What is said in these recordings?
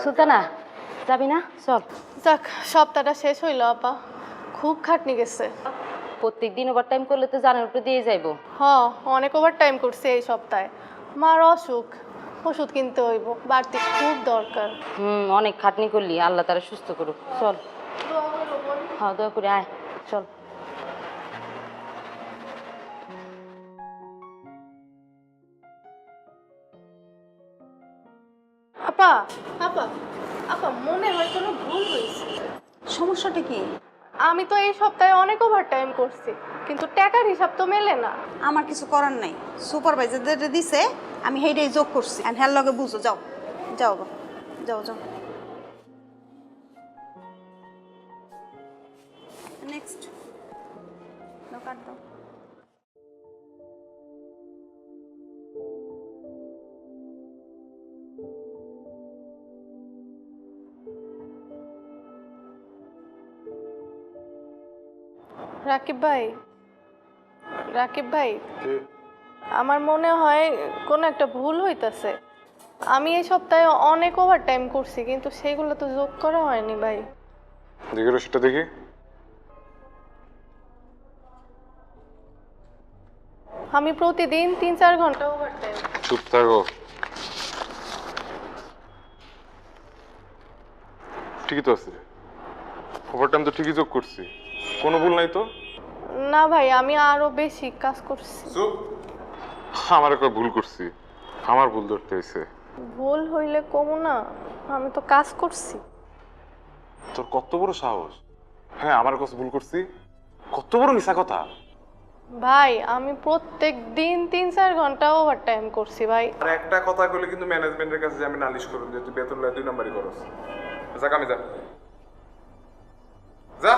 সুলতানা, যাবি না? চল। যাক, সপ্তাহটা শেষ হইল আপা, খুব খাটনি গেছে। প্রত্যেক দিন ওভার টাইম করলে তো জানার উপরে দিয়ে যাইবো। অনেক ওভার টাইম করছে এই সপ্তাহে। মার অসুখ, ওষুধ কিনতে হইব, বাড়তি খুব দরকার। অনেক খাটনি করলি, আল্লাহ তারা সুস্থ করুক। চল। হ্যাঁ, দয়া করে আয়, চল। আপা আপা আপা মনে হয় কোনো ভুল হয়েছে। সমস্যাটা কি? আমি তো এই সপ্তাহে অনেক ওভার টাইম করছি, কিন্তু টাকার হিসাব তো মেলে না। আমার কিছু করার নাই, সুপারভাইজারদের দিছে, আমি সেইটাই যোগ করছি। এন্ড হ্যার লগে বুঝো, যাও যাও বা, যাও যাও। নেক্সট দাও, কাট দাও। রাকিব ভাই, রাকিব ভাই, আমার মনে হয় কোনো একটা ভুল হইতাছে। আমি এই সপ্তাহে অনেক ওভার টাইম করছি, কিন্তু সেগুলো তো যোগ করা হয়নি ভাই। দেখি সেটা দেখি। আমি প্রতিদিন 3-4 ঘন্টা ওভার টাইম। চুপ থাকো। ঠিকই তো আছে, ওভার টাইম তো ঠিকই যোগ করছি, কোনো ভুল নাই তো। না ভাই, আমি আরো বেশি কাজ করছি। চুপ। আমার একটা ভুল করছি, আমার ভুল ধরতে হয়েছে। ভুল হইলে কমু না, আমি তো কাজ করছি। তোর কত বড় সাহস! হ্যাঁ, আমার কাছে ভুল করছি, কত বড় মিছা কথা। ভাই, আমি প্রত্যেক দিন 3-4 ঘন্টা ওভার টাইম করছি ভাই। আর একটা কথা কইলে কিন্তু ম্যানেজমেন্টের কাছে আমি নালিশ করব যে তুই বেতন লয় 2 নাম্বারই করস। যাক, আমি যা যা।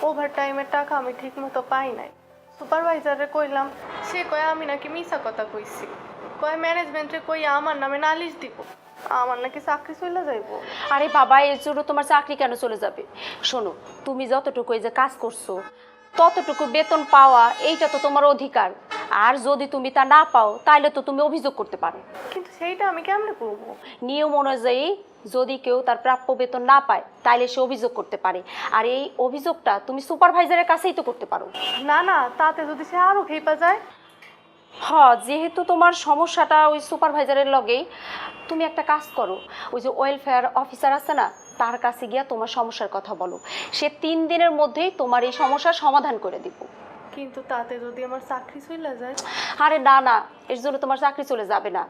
ওভার টাইমের টাকা আমি ঠিক মতো পাই নাই। সুপারভাইজারে কইলাম, সে কয় আমি নাকি মিছা কথা কইছি। কয় ম্যানেজমেন্টে কই আমার নামে নালিশ দিব, আমার নাকি চাকরি চলে যাইব। আরে বাবা, এর জন্য তোমার চাকরি কেন চলে যাবে? শোনো, তুমি যতটুকু এই যে কাজ করছো ততটুকু বেতন পাওয়া এইটা তো তোমার অধিকার। আর যদি তুমি তা না পাও তাহলে তো তুমি অভিযোগ করতে পারো। কিন্তু সেইটা আমি কেমনে করবো? নিয়ম অনুযায়ী যদি কেউ তার প্রাপ্য বেতন না পায় তাহলে সে অভিযোগ করতে পারে। আর এই অভিযোগটা তুমি সুপারভাইজারের কাছেই তো করতে পারো। না না, তাতে যদি সে আরো খেপা যায়। হ্যাঁ, যেহেতু তোমার সমস্যাটা ওই সুপারভাইজারের লগেই, তুমি একটা কাজ করো, ওই যে ওয়েলফেয়ার অফিসার আছে না, তার কাছে গিয়া তোমার সমস্যার কথা বলো। সে 3 দিনের মধ্যেই তোমার এই সমস্যার সমাধান করে দিব। কিন্তু তাতে যদি আমার চাকরি চলে যায়? আরে না না, এর জন্য তোমার চাকরি চলে যাবে না।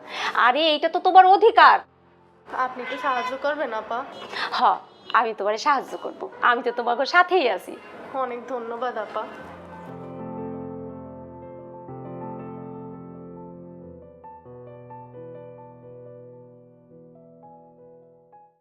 আরে এইটা তো তোমার অধিকার। আপনি কি সাহায্য করবেন আপা? হ্যাঁ, আমি তোমার সাহায্য করব, আমি তো তোমার সাথেই আছি। অনেক ধন্যবাদ আপা।